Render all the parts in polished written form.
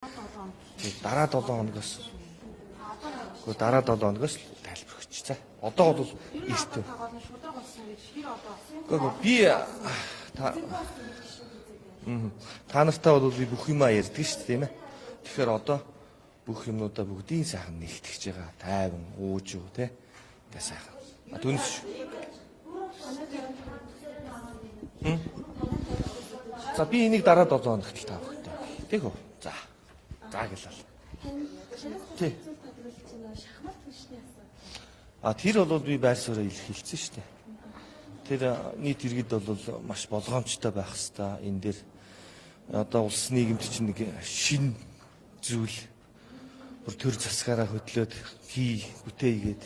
Дараа 7 хоногоос. Гэхдээ дараа 7 хоногоос тайлбарч. За. Одоо бол эртөө. Гэхдээ би та нартай бол би бүх юмаа ярьдаг шүү дээ, тийм ээ. Тэгэхээр одоо бүх юмнуудаа бүгдийн сайхан нэгтгэж байгаа. Тайван, уужуу, тий. Тэ сайхан. Түнш. За би энийг дараа 7 хоногт л таах хэрэгтэй. Тэг үү? За. За гэлээ. Тий. Тэр бол би байр суурьаа илэрхийлсэн шүү дээ. Тэр нийт иргэд бол маш болгоомжтой байх хэвээр энэ дээр одоо улс нийгэмд чинь нэг шин зүйл бүр төр засгаараа хөдлөөд бүтээгээд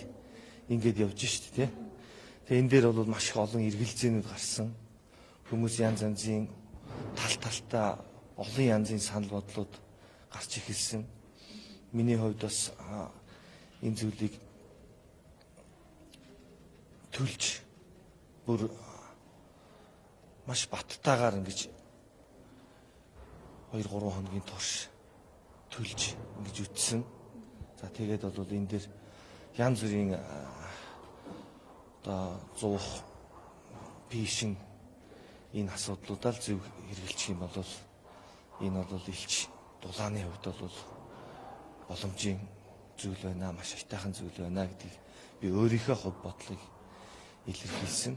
ингээд явж шүү дээ. Тэгээ энэ дээр бол маш их олон эргэлзээнүүд гарсан. Хүмүүс янз янзын талтаа олон янзын санал бодлууд гарч эхэлсэн. Миний хувьд бас энэ зүйлийг төлж бүр маш баттайгаар ингэж 2-3 хоногийн турш төлж ингэж үтсэн. За тэгээд бол энэ дээр янз бүрийн одоо зуух пишин энэ асуудлуудаа зөв хэрэгжилчих юм бол энэ бол илч дулааны хувьд бол боломжийн зүйл байна, маш айтайхан зүйл байна гэдгийг би өөрийнхөө хувь бодлыг илэрхийлсэн.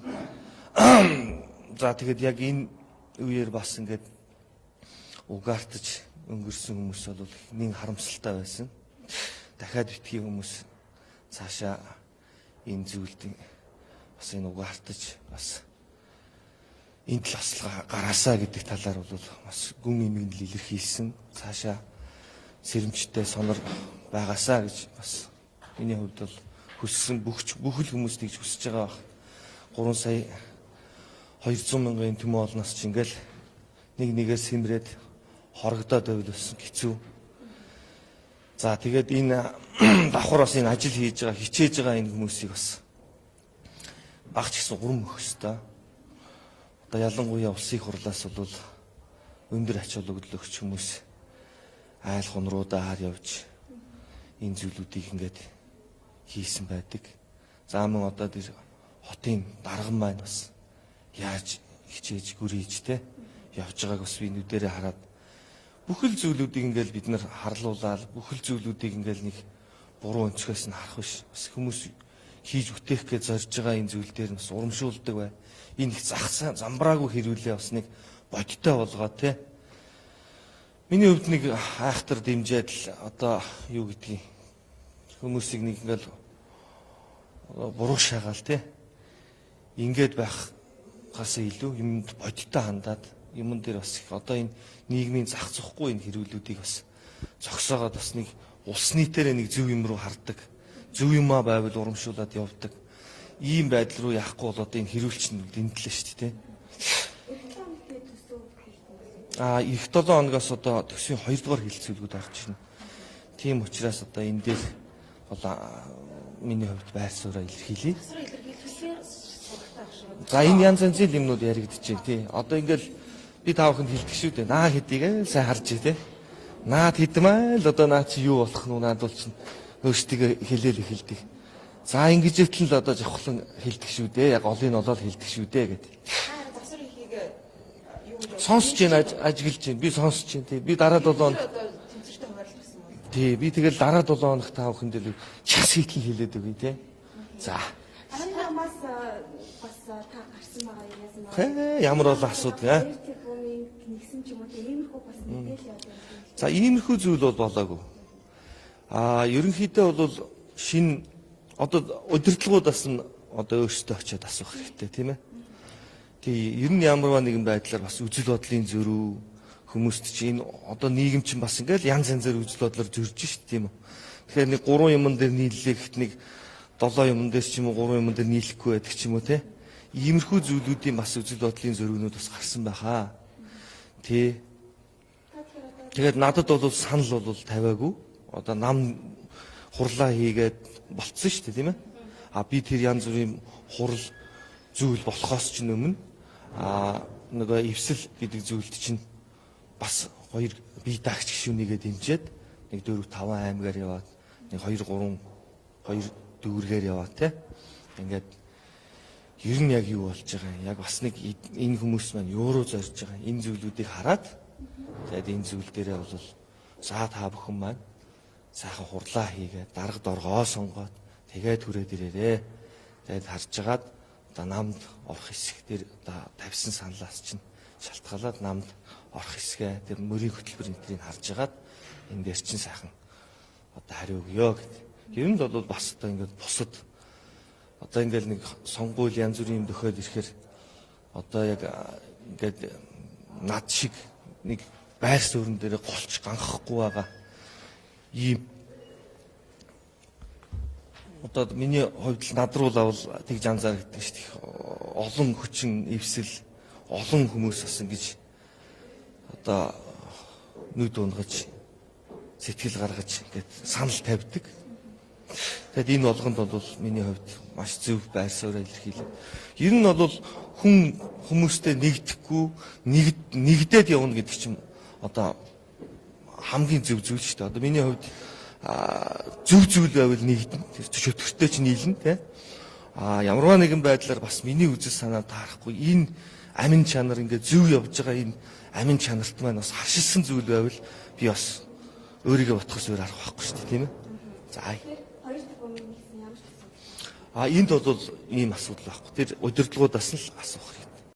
За тэгээд яг энэ үеэр бас ингээд угаартаж өнгөрсөн хүмүүс бол нэг харамсалтай байсан. Дахиад битгий хүмүүс цаашаа энэ зүйлд бас энэ угаартаж бас энэ тал ослого гараасаа гэдэг талаар бол бас гүн имийг л илэрхийлсэн. Цаашаа сэрэмжтэй сонор байгаасаа гэж бас миний хувьд бол хүссэн бүхэл хүмүүс тэгж хүсэж байгаа баг. 3 сая 200 мянган төмөө олноос ч ингээл нэгээр сэмрээд хорогдоод байвал бас хэцүү. За тэгээд энэ давхар бас энэ ажил хийж байгаа, хичээж байгаа энэ хүмүүсийг бас багч гэсэн урам өгөх ёстой. Одоо ялангуяа улсын хурлаас бол өндөр ач холбогдол өгч хүмүүс айл хунруудаа явж энэ зүйлүүдийг ингээд хийсэн байдаг. За мөн одоо тэр хотын дарган маань бас яаж хичээж гүрийж те явж байгааг бас би нүдэрээ хараад бүхэл зүйлүүдийг ингээл бид нар харлуулаад бүхэл зүйлүүдийг ингээл нэг буруу өнцгөөс нь харах биш. Бас хүмүүс хийж үтээх гэж зорж байгаа энэ зүйл дээр бас урамшуулдаг бай. Энэ их замбраагүй хэрүүлээ бас нэг бодтой болгоо те. Миний хувьд нэг айхтар дэмжээд л одоо юу гэдгийг хүмүүсийг нэг ингээл буруу шагаал те. Ингээд байхаас илүү юмд бодтой хандаад юмн дээр бас их одоо энэ нийгмийн зах зохгүй энэ хэрүүлүүдийг бас зогсоогоод бас нэг улс нийтээрээ нэг зөв юм руу хардаг. Зөв юмаа байвал урамшуулад явдаг. Ийм байдал руу яахгүй бол одоо энэ хэрүүлч нь дэмтлээ шүү дээ. Эх 7 хоногоос одоо төсвийн 2 дугаар хилцүүлгүүд орж ирнэ. Тийм учраас одоо энэ дээр бол миний хувьд байр сууриа илэрхийлье. За энэ янз янзын юмнууд яригдчихэв тий. Одоо ингээл би таахынд хэлдэг шүү дээ. Наа хэдийгээ сайн харж тий. Наад хэдмээ л одоо наа чи юу болох нь наад бол чинь өөрсдөө хэлээл эхэлдэг. За ингэж итэл л одоо жавхлан хэлдэг шүү дээ. Яг олын олол хэлдэг шүү дээ гэдэг. Сонсож байна ажиглаж байна. Би сонсож байна тий. Би дараа 7 хоног тий. Би тэгэл дараа 7 хоног таахынд л час хийтэл хэлээд өгье тий. За. Манаас бас та гарсан байгаа юм яасан. Ямар бол асуудаг аа? Нэгсэн ч юм уу иймэрхүү бас мэдээлэл явуулдаг. За иймэрхүү зүйл бол болоогүй. Ерөнхийдөө бол шин одоо удирдлагуудаас нь одоо өөрсдөө очиод асуух хэрэгтэй тийм ээ. Тий, ер нь ямарваа нэгэн байдлаар бас үзэл бодлын зөрүү хүмүүст чинь одоо нийгэм чинь бас ингээл янз янзаар үзэл бодлоор зөрж шít тийм үү. Тэгэхээр нэг 3 юмн дээр нийллэхэд нэг 7 юмн дээр ч юм уу 3 юмн дээр нийлэхгүй байдаг ч юм уу те. Иймэрхүү зүйлүүдийн бас үзэл бодлын зөрүүнүүд бас гарсан байхаа. Тий. Тэгээд надад бол санал бол тавиагүй. Одоо нам хурлаа хийгээд болцсон шүү дээ тийм ээ. Би тэр янз бүрийн хурал зүйл болохоос ч өмнө нөгөө эвсэл гэдэг зүйлд чинь бас хоёр бие даагч гишүүнийгээ дэмжиад нэг 4 5 аймгаар яваад нэг 2 3 дүүргээр яваа те. Ингээд ер нь яг юу болж байгаа юм. Яг бас нэг энэ хүмүүс маань юу руу зорж байгаа энэ зүйлүүдийг хараад тэгээд энэ зүйл дээрээ бол за та бүхэн маань сайхан хурлаа хийгээд дарга доргоо сонгоод тэгээд түрээд ирээрээ. Тэгээд харж агаад одоо намд орох хэсэг дээр одоо тавьсан саналаас чинь шалтгаалаад намд орох хэсгээ тэр мөрийн хөтөлбөр энтрийг харж агаад энэ дээр чинь сайхан одоо хариу өгөө гэдэг. Ер нь бол бас одоо ингээд бусад одоо ингээд нэг сонгуул янз бүрийн юм дөхөөл ирэхээр одоо яг ингээд над шиг нэг байр суурин дээр голч ганхахгүй байгаа ийм одоо миний хувьд л над руу лавл тэг жанзаар гэдэг шүү дээ. Олон хүчин эвсэл олон хүмүүс бас ингэж одоо нүд унгаж сэтгэл гаргаж ингээд санал тавьдаг. Тэгэд энэ болгонд бол миний хувьд маш зөв байр суурь илэрхийлээ. Ер нь бол хүмүүстэй нэгдэхгүй нэгдээд явна гэдэг чинь одоо хамгийн зөв зүйл шүү дээ. Одоо миний хувьд зөв зүйл байвал нэгдэн тэр чөтгөртэй ч нийлнэ те. Ямарваа нэгэн байдлаар бас миний үзэл санаа таарахгүй энэ амин чанар ингээд зөв явж байгаа энэ амин чанарт маань бас харшилсан зүйл байвал би бас өөрийгөө бодох зүйл арга байхгүй шүү дээ тийм ээ. За Хоёр дахь өмнө гэсэн ямар ч асуудал. энд бол ийм асуудал байхгүй. Тэр удирдлагуудаас нь л асуух хэрэгтэй.